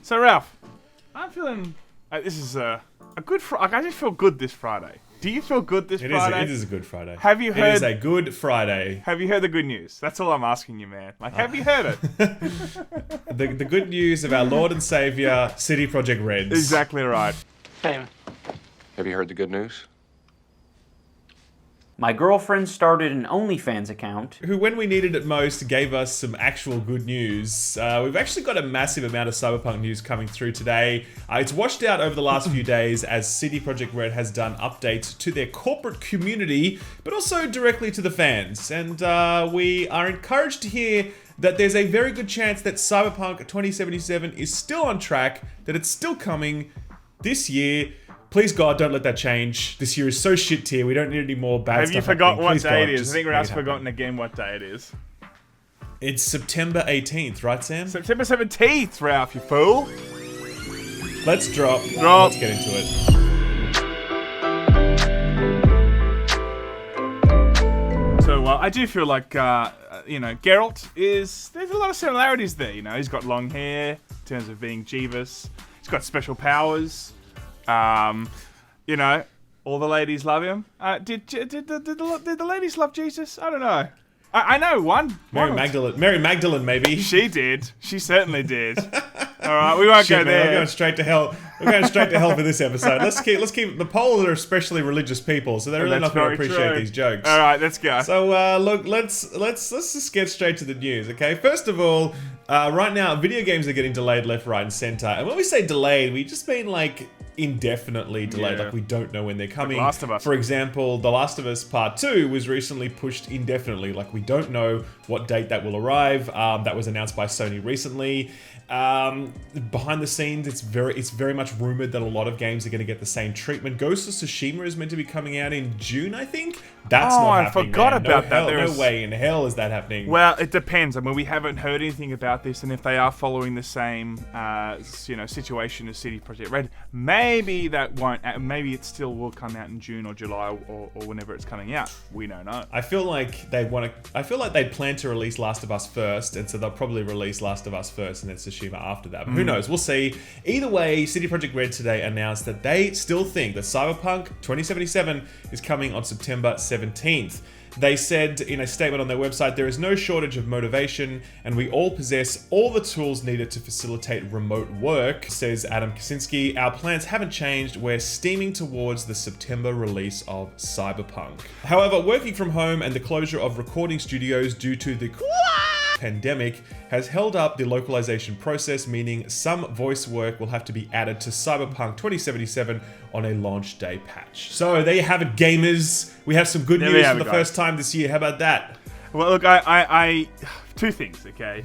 So Ralph, I'm feeling this is a good. I just feel good this Friday. Do you feel good this Friday? It is a good Friday. Have you heard? It is a good Friday. Have you heard the good news? That's all I'm asking you, man. Like, have you heard it? the good news of our Lord and Savior, CD Projekt Red. Exactly right. Laymen, have you heard the good news? My girlfriend started an OnlyFans account. Who, when we needed it most, gave us some actual good news. We've actually got a massive amount of Cyberpunk news coming through today. It's washed out over the last few days as CD Projekt Red has done updates to their corporate community, but also directly to the fans. And we are encouraged to hear that there's a very good chance that Cyberpunk 2077 is still on track, that it's still coming this year. Please God, don't let that change. This year is so shit tier. We don't need any more bad stuff. Have you forgotten what day it is? Just I think Ralph's make it forgotten again what day it is. It's September 18th, right, Sam? September 17th, Ralph, you fool. Let's drop. Drop. Let's get into it. So I do feel like, Geralt there's a lot of similarities there, He's got long hair in terms of being Jeeves. He's got special powers. All the ladies love him. Did the ladies love Jesus? I don't know. I know one. Mary Magdalene, maybe. She did. She certainly did. All right, we won't go there. We're going straight to hell. We're going straight to hell for this episode. Let's keep. The Poles are especially religious people, so they're really not going to appreciate these jokes. All right, let's go. So look, let's just get straight to the news, okay? First of all, right now, video games are getting delayed left, right, and center. And when we say delayed, we just mean like indefinitely delayed, like we don't know when they're coming. Like Last of Us. For example, The Last of Us Part 2 was recently pushed indefinitely, like we don't know what date that will arrive. That was announced by Sony recently. Behind the scenes, it's very much rumored that a lot of games are going to get the same treatment. Ghost of Tsushima is meant to be coming out in June, I think. That's not happening. I forgot about that. No way in hell is that happening. Well, it depends. I mean, we haven't heard anything about this, and if they are following the same, situation as CD Projekt Red, maybe that won't. Maybe it still will come out in June or July or whenever it's coming out. We don't know. I feel like they plan to release Last of Us first, and so they'll probably release Last of Us first, and then Tsushima after that. But who knows? We'll see. Either way, CD Projekt Red today announced that they still think that Cyberpunk 2077 is coming on September 17th. They said in a statement on their website, there is no shortage of motivation and we all possess all the tools needed to facilitate remote work, says Adam Kaczynski. Our plans haven't changed. We're steaming towards the September release of Cyberpunk. However, working from home and the closure of recording studios due to the pandemic has held up the localization process, meaning some voice work will have to be added to Cyberpunk 2077 on a launch day patch. So there you have it, gamers. We have some good news for the first time this year. How about that? Well, look, I two things, okay?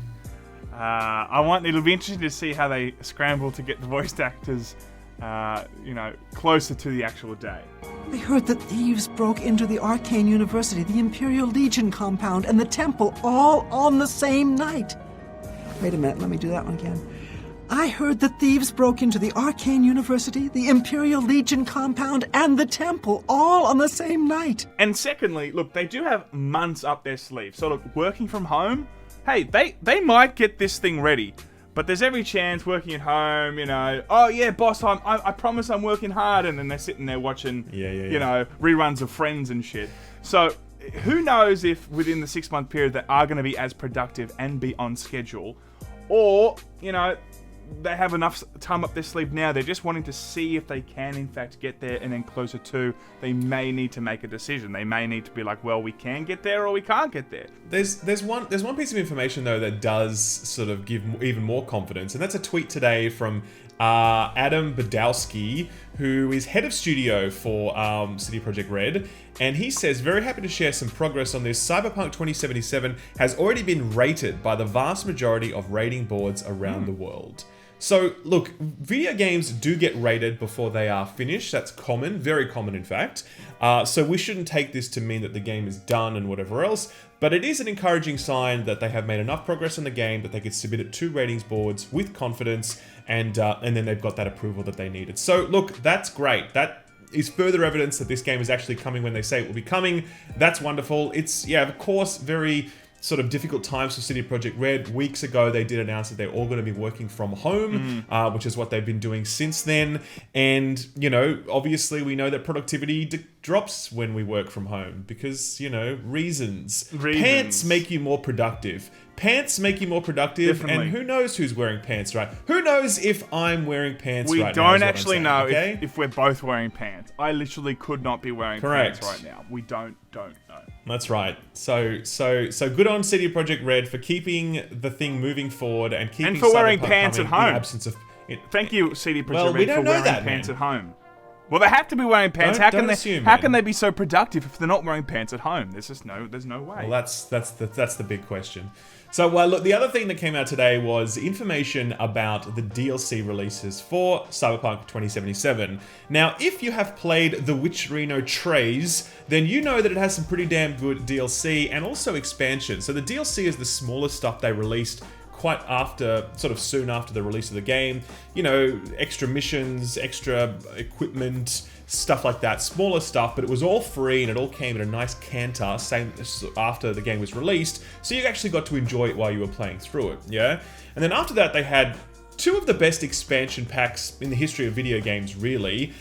It'll be interesting to see how they scramble to get the voice actors, closer to the actual day. I heard that thieves broke into the Arcane University, the Imperial Legion compound, and the temple all on the same night. Wait a minute, let me do that one again. I heard that thieves broke into the Arcane University, the Imperial Legion compound, and the temple all on the same night. And secondly, look, they do have months up their sleeve. So look, working from home, hey, they might get this thing ready. But there's every chance working at home, oh yeah, boss, I promise I'm working hard, and then they're sitting there watching, reruns of Friends and shit. So who knows if within the 6-month period they are going to be as productive and be on schedule, or, they have enough time up their sleeve now. They're just wanting to see if they can, in fact, get there, and then closer to, they may need to make a decision. They may need to be like, well, we can get there or we can't get there. There's one piece of information, though, that does sort of give even more confidence, and that's a tweet today from Adam Badowski, who is head of studio for CD Projekt Red, and he says, very happy to share some progress on this. Cyberpunk 2077 has already been rated by the vast majority of rating boards around the world. So, look, video games do get rated before they are finished. That's common, very common in fact. So we shouldn't take this to mean that the game is done and whatever else, but it is an encouraging sign that they have made enough progress on the game that they could submit it to ratings boards with confidence, and then they've got that approval that they needed. So, look, that's great. That is further evidence that this game is actually coming when they say it will be coming. That's wonderful. It's, of course, very sort of difficult times for CD Projekt Red. Weeks ago, they did announce that they're all going to be working from home, which is what they've been doing since then. And, you know, obviously we know that productivity drops when we work from home because, you know, reasons. Pants make you more productive. Pants make you more productive, Definitely. and who knows who's wearing pants, right? Who knows if I'm wearing pants We right now? don't actually know okay? if we're both wearing pants. I literally could not be wearing Correct. pants right now. We don't know. That's right. So good on CD Projekt Red for keeping the thing moving forward and keeping And for wearing Cyberpunk pants at coming in home. absence of. Thank you, CD Projekt Well, we Red, don't for know wearing that, pants man. at home. Well, they have to be wearing pants. Don't assume, How man. can they be so productive if they're not wearing pants at home? There's no way. Well, that's the big question. So, look, the other thing that came out today was information about the DLC releases for Cyberpunk 2077. Now, if you have played The Witcherino Trace, then you know that it has some pretty damn good DLC and also expansion. So the DLC is the smallest stuff they released quite sort of soon after the release of the game. You know, extra missions, extra equipment, stuff like that, smaller stuff, but it was all free and it all came at a nice canter, same after the game was released, so you actually got to enjoy it while you were playing through it, yeah? And then after that, they had two of the best expansion packs in the history of video games, really,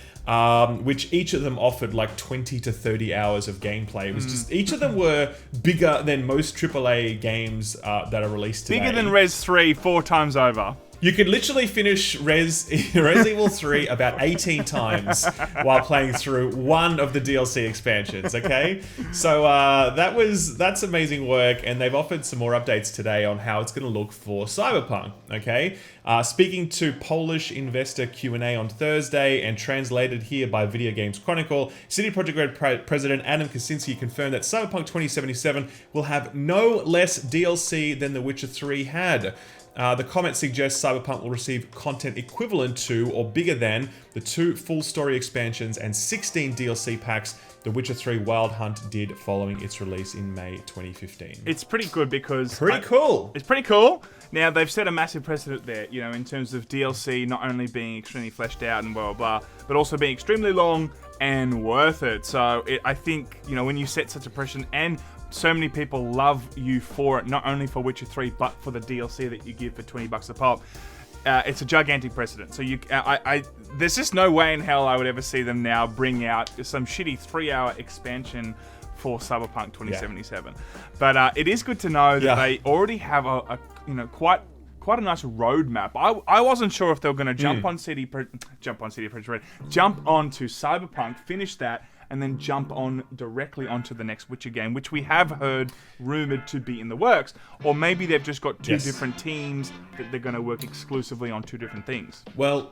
which each of them offered like 20 to 30 hours of gameplay. It was just, each of them were bigger than most AAA games that are released today. Bigger than Res 3 4 times over. You could literally finish Res Evil 3 about 18 times while playing through one of the DLC expansions, okay? So that's amazing work, and they've offered some more updates today on how it's going to look for Cyberpunk, okay? Speaking to Polish investor Q&A on Thursday and translated here by Video Games Chronicle, CD Projekt Red President Adam Kaczynski confirmed that Cyberpunk 2077 will have no less DLC than The Witcher 3 had. The comment suggests Cyberpunk will receive content equivalent to or bigger than the 2 full story expansions and 16 DLC packs The Witcher 3 Wild Hunt did following its release in May 2015. It's pretty good because... cool. It's pretty cool. Now, they've set a massive precedent there, you know, in terms of DLC not only being extremely fleshed out and blah, blah, blah, but also being extremely long and worth it. So I think, you know, when you set such a precedent and so many people love you for it, not only for Witcher 3, but for the DLC that you give for $20 a pop. It's a gigantic precedent. So there's just no way in hell I would ever see them now bring out some shitty 3-hour expansion for Cyberpunk 2077. Yeah. But it is good to know that they already have a quite a nice roadmap. I wasn't sure if they were going to jump onto Cyberpunk, finish that, and then jump on directly onto the next Witcher game, which we have heard rumored to be in the works. Or maybe they've just got two different teams that they're going to work exclusively on 2 different things. Well,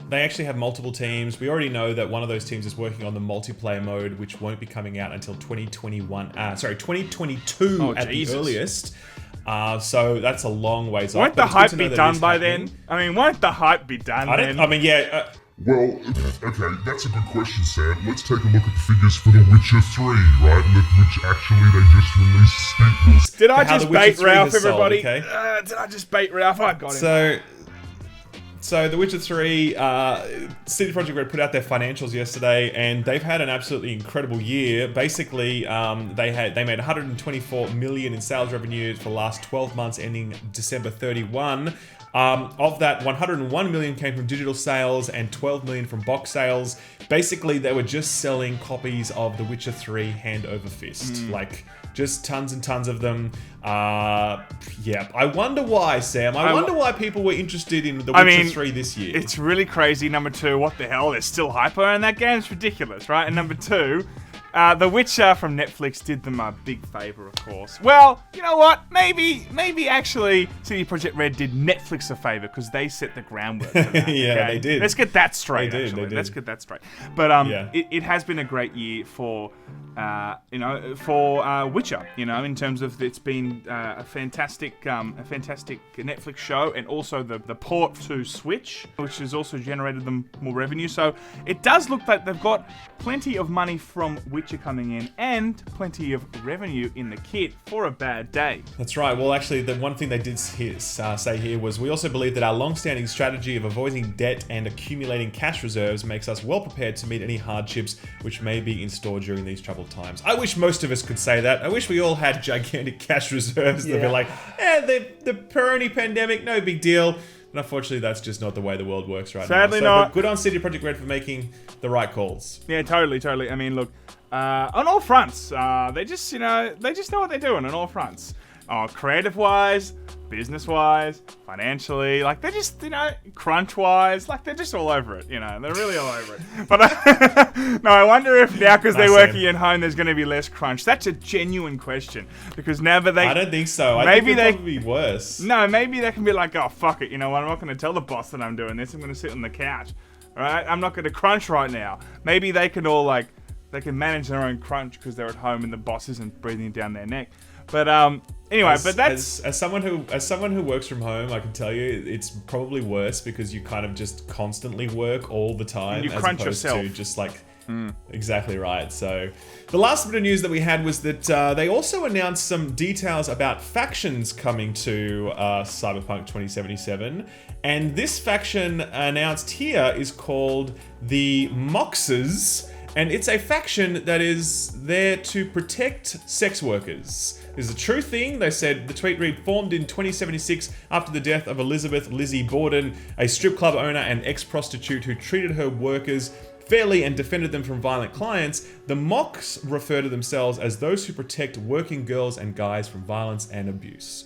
they actually have multiple teams. We already know that one of those teams is working on the multiplayer mode, which won't be coming out until 2022 at the earliest. So that's a long ways off. Won't the hype be done by then? I mean, won't the hype be done then? Well, okay, that's a good question, Sam. Let's take a look at the figures for The Witcher 3, right? Which actually they just released statements. Did I just bait Ralph, everybody? Okay? Did I just bait Ralph? I got him. So The Witcher 3, CD Projekt Red put out their financials yesterday, and they've had an absolutely incredible year. Basically, they made $124 million in sales revenues for the last 12 months, ending December 31. Of that, $101 million came from digital sales and $12 million from box sales. Basically, they were just selling copies of The Witcher 3 hand over fist. Like, just tons and tons of them. Yeah, I wonder why, Sam. I wonder why people were interested in The Witcher 3 this year. It's really crazy. Number 2, what the hell? There's still hyper in that game. It's ridiculous, right? And number 2... The Witcher from Netflix did them a big favor, of course. Well, you know what? Maybe actually CD Projekt Red did Netflix a favor because they set the groundwork for that. Yeah, they did. Let's get that straight, They did. Let's get that straight. But it has been a great year for Witcher, in terms of it's been a fantastic Netflix show, and also the port to Switch, which has also generated them more revenue. So it does look like they've got plenty of money from Witcher Witcher coming in, and plenty of revenue in the kit for a bad day. That's right. Well, actually, the one thing they did say here was, we also believe that our long-standing strategy of avoiding debt and accumulating cash reserves makes us well prepared to meet any hardships which may be in store during these troubled times. I wish most of us could say that. I wish we all had gigantic cash reserves that be like, the Peroni pandemic, no big deal. And unfortunately, that's just not the way the world works right now. Sadly not. But good on CD Projekt Red for making the right calls. Yeah, totally. I mean, look, on all fronts, they just know what they're doing on all fronts. Creative-wise, business-wise, financially, like they're just, crunch-wise, like they're just all over it, they're really all over it. But no, I wonder if now, because they're working at home, there's going to be less crunch. That's a genuine question, because now that they... I don't think so. I think it'll probably be worse. No, maybe they can be like, oh, fuck it, you know what, I'm not going to tell the boss that I'm doing this, I'm going to sit on the couch, alright? I'm not going to crunch right now. Maybe they can all, they can manage their own crunch because they're at home and the boss isn't breathing down their neck. But, anyway, that's... As someone who works from home, I can tell you it's probably worse because you kind of just constantly work all the time. You as crunch opposed yourself. to just exactly right. So the last bit of news that we had was that they also announced some details about factions coming to Cyberpunk 2077. And this faction announced here is called the Moxes. And it's a faction that is there to protect sex workers. This is a true thing. They said the tweet read, formed in 2076 after the death of Elizabeth Lizzie Borden, a strip club owner and ex-prostitute who treated her workers fairly and defended them from violent clients. The Mox refer to themselves as those who protect working girls and guys from violence and abuse.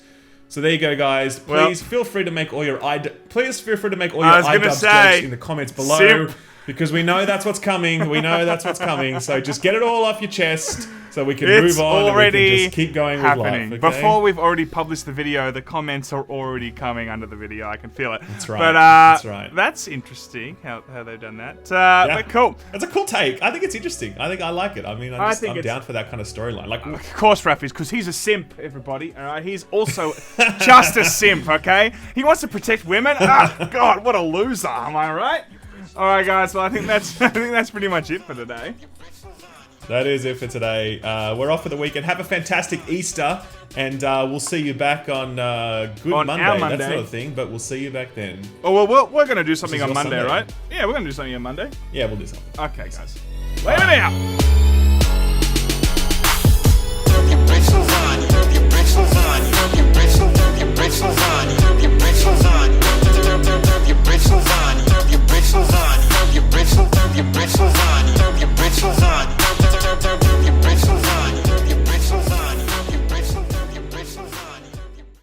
So there you go, guys. Please feel free to make all your jokes in the comments below. Simp. Because we know that's what's coming. So just get it all off your chest so we can move on and we can just keep going with life. Okay? Before we've already published the video, the comments are already coming under the video. I can feel it. That's right. But that's right. That's interesting how they've done that. But cool. It's a cool take. I think it's interesting. I think I like it. I mean, I'm down for that kind of storyline. Of course, Raph is, because he's a simp, everybody. All right, he's also just a simp. Okay, he wants to protect women. God, what a loser! Am I right? All right, guys. Well, I think that's pretty much it for today. That is it for today. We're off for the weekend. Have a fantastic Easter, and we'll see you back on Monday. That's not a thing, but we'll see you back then. Oh well, we're gonna do something on Monday, right? Yeah, we're gonna do something on Monday. Yeah, we'll do something. Okay, guys. Later now.